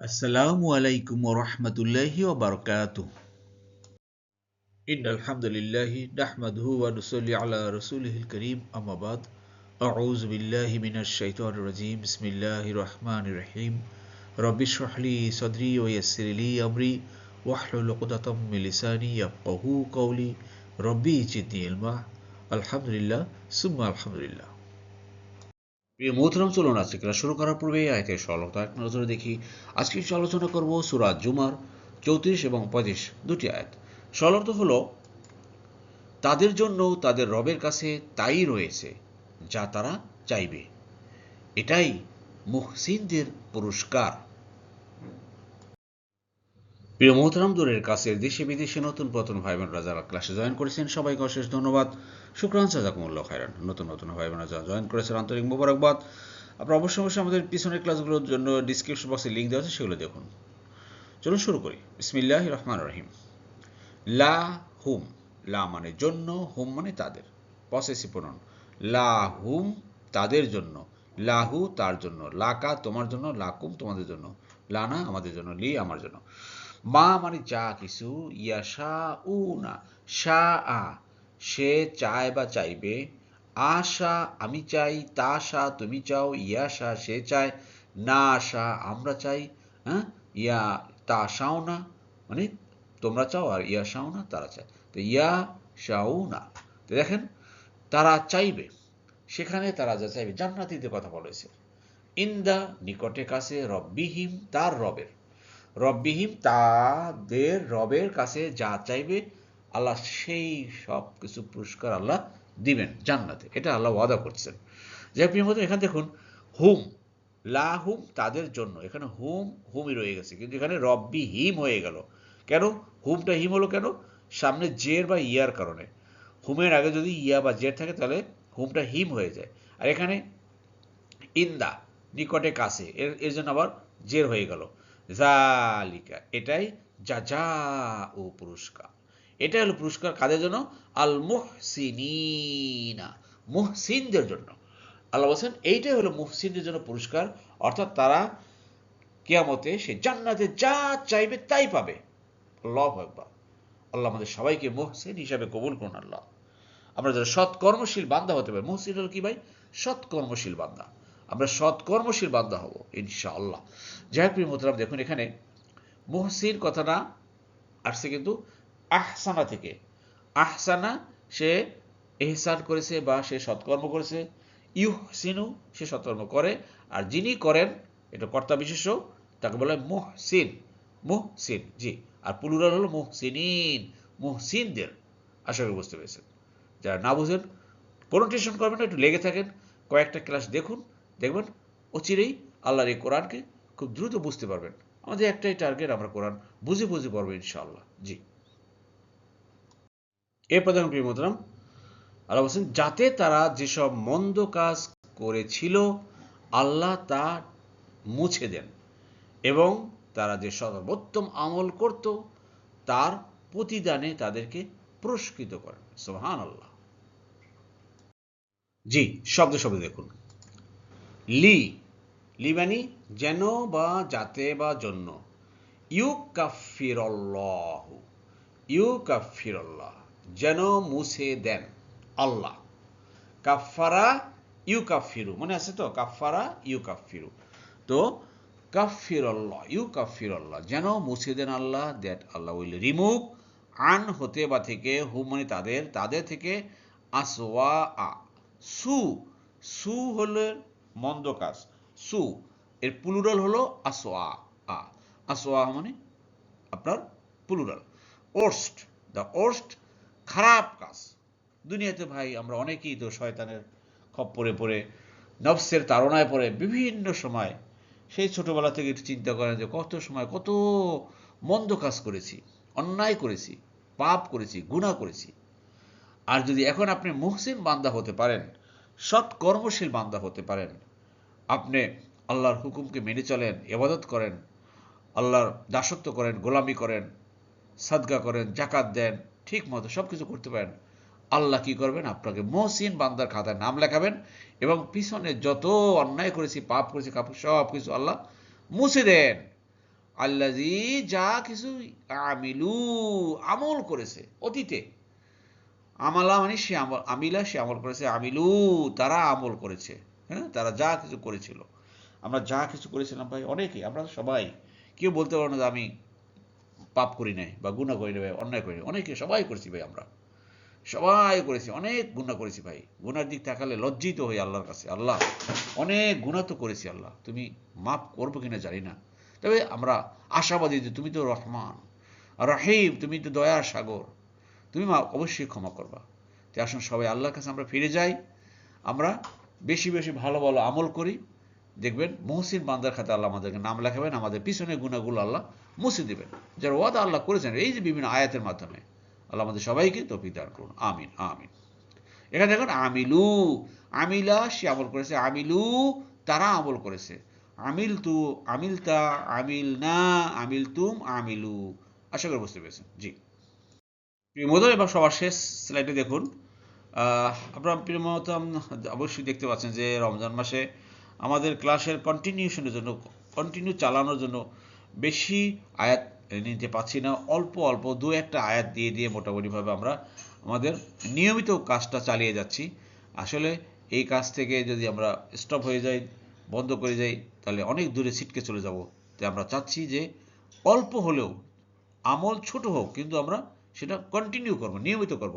আসসালামু আলাইকুম ওয়া রাহমাতুল্লাহি ওয়া বারাকাতুহু। ইন্নাল হামদুলিল্লাহি নাহমাদুহু ওয়া নুসাল্লি আলা রাসূলিহিল কারীম আম্মা বাদ। আউযু বিল্লাহি মিনাশ শাইতানির রাজীম। বিসমিল্লাহির রাহমানির রাহিম। রব্বি ইশরাহ লি সাদরি ওয়া ইয়াসসির লি আমরি ওয়াহলুল উকদাতাম মিন লিসানি ইয়াফকাহু কওলি। রব্বি জিদনি ইলমা। আলহামদুলিল্লাহ সুম্মা আলহামদুলিল্লাহ। প্রিয় মোহতরম, চলুন আজকে ক্লাস শুরু করার পূর্বে আয়াতের সরলতা এক নজরে দেখি। আজকে আলোচনা করব সূরা জুমার 34 এবং 35 দুটি আয়াত। সরলতা হলো, তাদের জন্য তাদের রবের কাছে তাই রয়েছে যা তারা চাইবে, এটাই মুহসিনদের পুরস্কার। প্রিয় মোহতরম, দূরের কাছের দেশে বিদেশে নতুন পুরাতন ভাই বোনরা যারা ক্লাসে জয়েন করেছেন সবাইকে অশেষ ধন্যবাদ। শুকরান, জাযাকুমুল্লাহ খায়রান। নতুন নতুন ভাই বোনরা যারা জয়েন করেছেন আন্তরিক মোবারকবাদ। আপনারা অবশ্যই অবশ্যই আমাদের পিছনের ক্লাসগুলোর জন্য ডিসক্রিপশন বক্সে লিঙ্ক দেওয়া আছে, সেগুলো দেখুন। চলুন শুরু করি। বিসমিল্লাহির রহমানির রহিম। লা হুম। লা মানে জন্য, হুম মানে তাদের। Possessive pronoun. লা হুম তাদের জন্য, লাহু তার জন্য, লাকা তোমার জন্য, লাকুম তোমাদের জন্য, লানা আমাদের জন্য, লি আমার জন্য। মা মানে যা কিছু, ইয়াশা উ না, শা আ সে চায় বা চাইবে, আশা আমি চাই, তাশা তুমি চাও, ইয়াশা সে চায়, না আশা আমরা চাই, হ্যাঁ, ইয়া তাশাও না মানে তোমরা চাও, আর ইয়া শাও না তারা চায়। তো ইয়া শাও না, তো দেখেন তারা চাইবে, সেখানে তারা যা চাইবে জান্নাতীদের কথা বলা হয়েছে। ইন্দা নিকটে কাছে, রব্বিহিম তার রবের, রব্বিহিম তাদের রবের কাছে যা চাইবে আল্লাহ সেই সব কিছু পুরস্কার আল্লাহ দিবেন জান্নাতে, এটা আল্লাহ ওয়াদা করছেন। যে প্রিয় মতো এখানে দেখুন, হুম লা হুম তাদের জন্য, এখানে হুম হুমই রয়ে গেছে, কিন্তু এখানে রব্বি হিম হয়ে গেল কেন? হুমটা হিম হলো কেন? সামনে জের বা ইয়ার কারণে। হুমের আগে যদি ইয়া বা জের থাকে তাহলে হুমটা হিম হয়ে যায়। আর এখানে ইন্দা নিকটে কাছে, এর জন্য আবার জের হয়ে গেল। জালিকা এটাই, যা যা ও পুরস্কার, এটা হলো পুরস্কার কাদের জন্য? আল মুহসিনিনা মুহসিনদের জন্য। আল্লাহ বলছেন এইটাই হলো মুহসিনদের জন্য পুরস্কার, অর্থাৎ তারা কিয়ামতে সে জান্নাতে যা চাইবে তাই পাবে। আল্লাহু আকবার। আল্লাহ আমাদের সবাইকে মুহসিন হিসাবে কবুল করুন আল্লাহ। আমরা যারা সৎকর্মশীল বান্দা হতে পারি। মুহসিন হল কি ভাই? সৎকর্মশীল বান্দা। আমরা সৎকর্মশীল বান্দা হব ইনশাআল্লাহ। যাই হোক প্রিয় মোহতারাম, দেখুন এখানে মুহসিন কথাটা আসছে কিন্তু আহসানা থেকে। আহসানা সে এহসান করেছে বা সে সৎকর্ম করেছে, ইউহসিনু সে সৎকর্ম করে, আর যিনি করেন এটা কর্তা বিশেষ্য, তাকে বলা হয় মুহসিন। মুহসিন, জি। আর প্লুরাল হলো মুহসিনিন, মুহসিনদের। আশা করি বুঝতে পেরেছেন। যারা না বুঝেন কোনো টেনশন করবেন না, একটু লেগে থাকেন, কয়েকটা ক্লাস দেখুন, দেখবেন অচিরেই আল্লাহর এই কোরআনকে খুব দ্রুত বুঝতে পারবেন। আমাদের একটাই টার্গেট, আমরা কোরআন বুঝে বুঝে পড়বো ইনশাআল্লাহ, জি। এরপর দেখুন প্রিয় মোহতারাম, আল্লাহ বলছেন যাতে তারা যেসব মন্দ কাজ করেছিল আল্লাহ তা মুছে দেন, এবং তারা যে সর্বোত্তম আমল করত তার প্রতিদানে তাদেরকে পুরস্কৃত করেন। সুবহানাল্লাহ। জি, শব্দ শব্দ দেখুন। লি, লি মানে যেন বা যাতে বা জন্য। ইউকাফিরল্লাহ, ইউকাফিরল্লাহ যেন মুছে দেন আল্লাহ। কাফারা ইউকাফিরু, মনে আছে তো? কাফারা ইউকাফিরু, তো কাফিরল্লাহ ইউকাফিরল্লাহ যেন মুছে দেন আল্লাহ, দ্যাট আল্লাহ উইল রিমুভ, আন হতে বা থেকে, হু মানে তাদের, তাদের থেকে, আসওয়া আ সু, সু হলো মন্দ কাজ, সু এর প্লুরাল হলো আসওয়া আ, আসওয়া মানে আপনার প্লুরাল। ওর্স্ট, দ্য ওর্স্ট খারাপ কাজ। দুনিয়াতে ভাই আমরা অনেকেই তো শয়তানের খপ্পরে পড়ে, নফসের তাড়নায় পড়ে বিভিন্ন সময়, সেই ছোটবেলা থেকে একটু চিন্তা করেন যে কত সময় কত মন্দ কাজ করেছি, অন্যায় করেছি, পাপ করেছি, গুনাহ করেছি। আর যদি এখন আপনি মুহসিন বান্দা হতে পারেন, সৎ কর্মশীল বান্দা হতে পারেন, আপনি আল্লাহর হুকুমকে মেনে চলেন, ইবাদত করেন, আল্লাহর দাসত্ব করেন, গোলামি করেন, সাদকা করেন, জাকাত দেন, ঠিক মতো সব কিছু করতে পারেন, আল্লাহ কি করবেন? আপনাকে মুহসিন বান্দার খাতায় নাম লেখাবেন, এবং পিছনে যত অন্যায় করেছি, পাপ করেছি, সব কিছু আল্লাহ মুছে দেন। আল্লাযী যা কিছু আমিলু আমল করেছে অতীতে, আমালা মানে সে আমল, আমিলা সে আমল করেছে, আমিলু তারা আমল করেছে, হ্যাঁ তারা যা কিছু করেছিল। আমরা যা কিছু করেছিলাম ভাই অনেকে, আমরা সবাই, কেউ বলতে পারো না যে আমি পাপ করি নাই বা গুনাহ করি নাই, ভাই অন্যায় করি নাই, অনেকে সবাই করেছি ভাই, আমরা সবাই করেছি, অনেক গুনাহ করেছি ভাই। গুনার দিক তাকালে লজ্জিত হই আল্লাহর কাছে, আল্লাহ অনেক গুনাহ তো করেছি, আল্লাহ তুমি মাফ করবো কিনা জানি না, তবে আমরা আশাবাদী যে তুমি তো রহমান রহিম, তুমি তো দয়ার সাগর, তুমি অবশ্যই ক্ষমা করবা। তাই আসুন সবাই আল্লাহর কাছে আমরা ফিরে যাই, আমরা বেশি বেশি ভালো ভালো আমল করি, দেখবেন মুহসিন বান্দার খাতে আল্লাহ আমাদেরকে নাম লেখাবেন, আমাদের পিছনে গুনাহগুলো আল্লাহ মুছে দেবেন, যার ওয়াদা আল্লাহ করেছেন এই যে বিভিন্ন আয়াতের মাধ্যমে। আল্লাহ আমাদের সবাইকে তৌফিক দান করুন, আমিন আমিন। এখানে দেখুন আমিলু, আমিলা সে আমল করেছে, আমিলু তারা আমল করেছে, আমিল তু আমিলতা আমিল না আমিল তুম আমিলু। আশা করি বুঝতে পেরেছেন। জি প্রিয় মহোদয়, এবার সবার শেষ স্লাইডে দেখুন। আপনারা প্রিয় মহোদয় অবশ্যই দেখতে পাচ্ছেন যে রমজান মাসে আমাদের ক্লাসের কন্টিনিউশনের জন্য, কন্টিনিউ চালানোর জন্য বেশি আয়াত নিতে পাচ্ছি না, অল্প অল্প দু একটা আয়াত দিয়ে দিয়ে মোটামুটিভাবে আমরা আমাদের নিয়মিত কাজটা চালিয়ে যাচ্ছি। আসলে এই কাজ থেকে যদি আমরা স্টপ হয়ে যাই, বন্ধ করে যাই, তাহলে অনেক দূরে ছিটকে চলে যাব। তাই আমরা চাচ্ছি যে অল্প হলেও আমল ছোট হোক, কিন্তু আমরা সেটা কন্টিনিউ করব, নিয়মিত করব।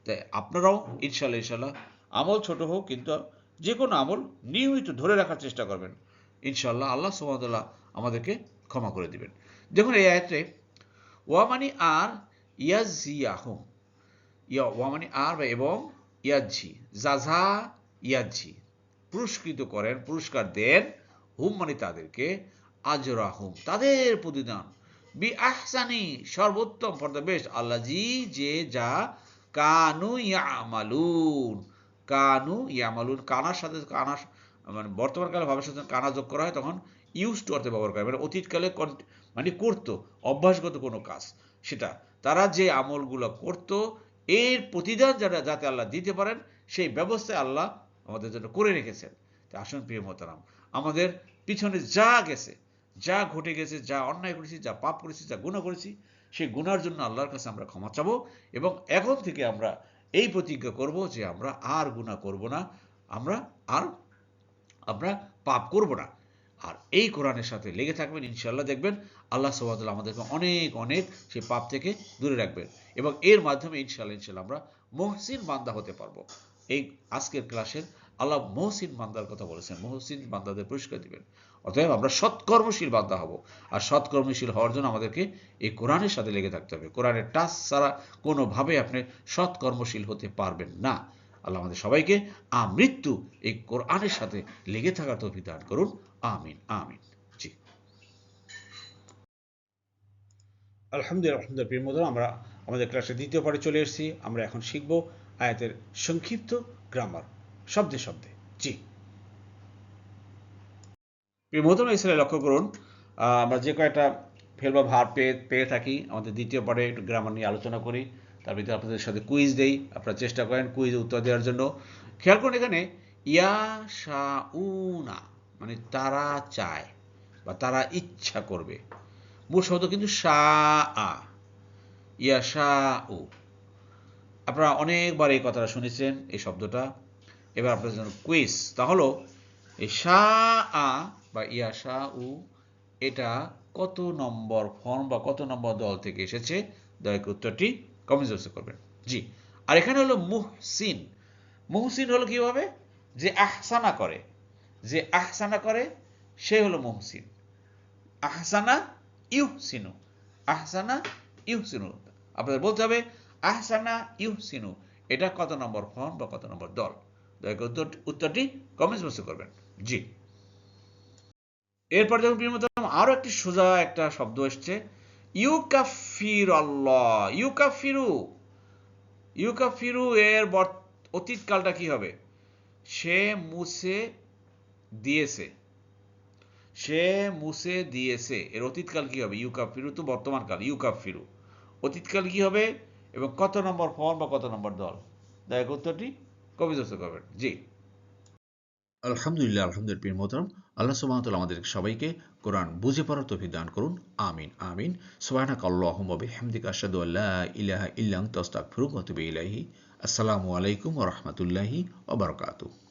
তাই আপনারাও ইনশাল্লাহ ইনশাল্লাহ আমল ছোট হোক কিন্তু যে কোনো আমল নিয়মিত ধরে রাখার চেষ্টা করবেন, ইনশাল্লাহ আল্লাহ সুবহানাহু ওয়া তাআলা আমাদেরকে ক্ষমা করে দিবেন। দেখুন এই আয়াতে ওয়ামানি আর ইয়াজিয়াহুম, ওয়ামানি আর এবং ইয়াজি জাজা, ইয়াজি পুরস্কৃত করেন, পুরস্কার দেন, হুম মানে তাদেরকে, আজরাহুম তাদের প্রতিদান, বি আহসানি সর্বোত্তম ফর দ্য বেস্ট, আল্লাজি যে যা, কানু ইয়ামালুন, কানু ইয়ামালুন কানার সাথে কানা মানে বর্তমানকালে ভাবের সাথে কানা যোগ করা হয় তখন ইউজ টু অর্থে ব্যবহার করে, মানে অতীতকালে মানে করতো অভ্যাসগত কোনো কাজ, সেটা তারা যে আমলগুলো করতো এর প্রতিদান যাতে আল্লাহ দিতে পারেন সেই ব্যবস্থা আল্লাহ আমাদের জন্য করে রেখেছেন। তা আসুন প্রিয় মোহতারাম, আমাদের পিছনে যা গেছে, যা ঘটে গেছে, যা অন্যায় করেছি, যা পাপ করেছি, যা গুনাহ করেছি, সেই গুনার জন্য আল্লাহর কাছে আমরা ক্ষমা চাবো এবং এখন থেকে আমরা এই প্রতিজ্ঞা করব যে আমরা আর গুনাহ করব না, আমরা আর আমরা পাপ করব না। আর এই কোরআনের সাথে লেগে থাকবেন, ইনশাআল্লাহ দেখবেন আল্লাহ সুবহানাহু ওয়া তাআলা আমাদেরকে অনেক অনেক সেই পাপ থেকে দূরে রাখবেন এবং এর মাধ্যমে ইনশাআল্লাহ ইনশাআল্লাহ আমরা মুহসিন বান্দা হতে পারবো। এই আজকের ক্লাসের আল্লাহ মুহসিন বান্দার কথা বলেছেন, মুহসিন বান্দাদের পুরস্কার দিবেন। অতএব আমরা সৎকর্মশীল বান্দা হব, আর সৎকর্মশীল হওয়ার জন্য আমাদেরকে এই কোরআনের সাথে লেগে থাকতে হবে। কোরআনের টাচ ছাড়া কোনোভাবে আপনি সৎকর্মশীল হতে পারবেন না। আল্লাহ আমাদের সবাইকে আমৃত্যু এই কোরআনের সাথে লেগে থাকার তৌফিক দান করুন, আমিন আমিন। জি আলহামদুলিল্লাহ প্রিয় বন্ধুরা, আমরা আমাদের ক্লাসের দ্বিতীয় পার্টে চলে এসেছি। আমরা এখন শিখব আয়াতের সংক্ষিপ্ত গ্রামার শব্দে শব্দে। জি প্রিয় বন্ধুরা, এসে লক্ষ্য করুন আমরা যে কয়েকটা ফেল বা ভার পেয়ে থাকি আমাদের দ্বিতীয় পার্টে একটু গ্রামার নিয়ে আলোচনা করি, তার ভিতরে আপনাদের সাথে কুইজ দেই, আপনারা চেষ্টা করেন কুইজে উত্তর দেওয়ার জন্য। খেয়াল করুন এখানে ইয়াশাউনা মানে তারা চায় বা তারা ইচ্ছা করবে, মূল শব্দ কিন্তু শাআ, ইয়াশাউ। আপনারা অনেকবার এই কথাটা শুনেছেন এই শব্দটা। এবার আপনাদের জন্য কুইজ, তাহলে এই শাআ বা ইয়াশাউ এটা কত নম্বর ফর্ম বা কত নম্বর দল থেকে এসেছে, দয়া করে উত্তরটি কমেন্ট বক্সে করবেন। জি আর এখানে হলো মুহসিন, মুহসিন হলো কিভাবে, যে আহসানা করে, যে আহসানা করে সে হলো মুহসিন। আহসানা ইউহসিনু, আহসানা ইউহসিনু, আপনাদের বলতে হবে আহসানা ইউহসিনু এটা কত নম্বর ফর্ম বা কত নম্বর দল, দয়া করে উত্তরটি কমেন্টস বক্সে করবেন। জি এরপর যখন প্রিয়তম আরো একটি সোজা একটা শব্দ এসছে, ইউকাফির আল্লাহ, ইউকাফিরু, ইউকাফিরু এর অতীতকালটা কি হবে, সে মুছে দিয়েছে, সে মুছে দিয়েছে, এর অতীতকাল কি হবে, ইউকাফিরু তো বর্তমান কাল, ইউকাফিরু অতীতকাল কি হবে এবং কত নম্বর ফর্ম বা কত নম্বর দল, দয়া করে উত্তরটি কবিতা করবেন। জি আলহামদুলিল্লাহ প্রিয় মোহতারাম, আল্লাহ সুবহানাহু ওয়া তাআলা আমাদেরকে সবাইকে কোরআন বুঝে পড়ার তৌফিক দান করুন। আমিন আমিন। সুবহানাকাল্লাহুম্মা বিহামদিকা আশহাদু আল্লা ইলাহা ইল্লা আনতা আস্তাগফিরুকা ওয়া আতুবু ইলাইহি। আসসালামু আলাইকুম ওয়া রাহমাতুল্লাহি ওয়া বারাকাতুহু।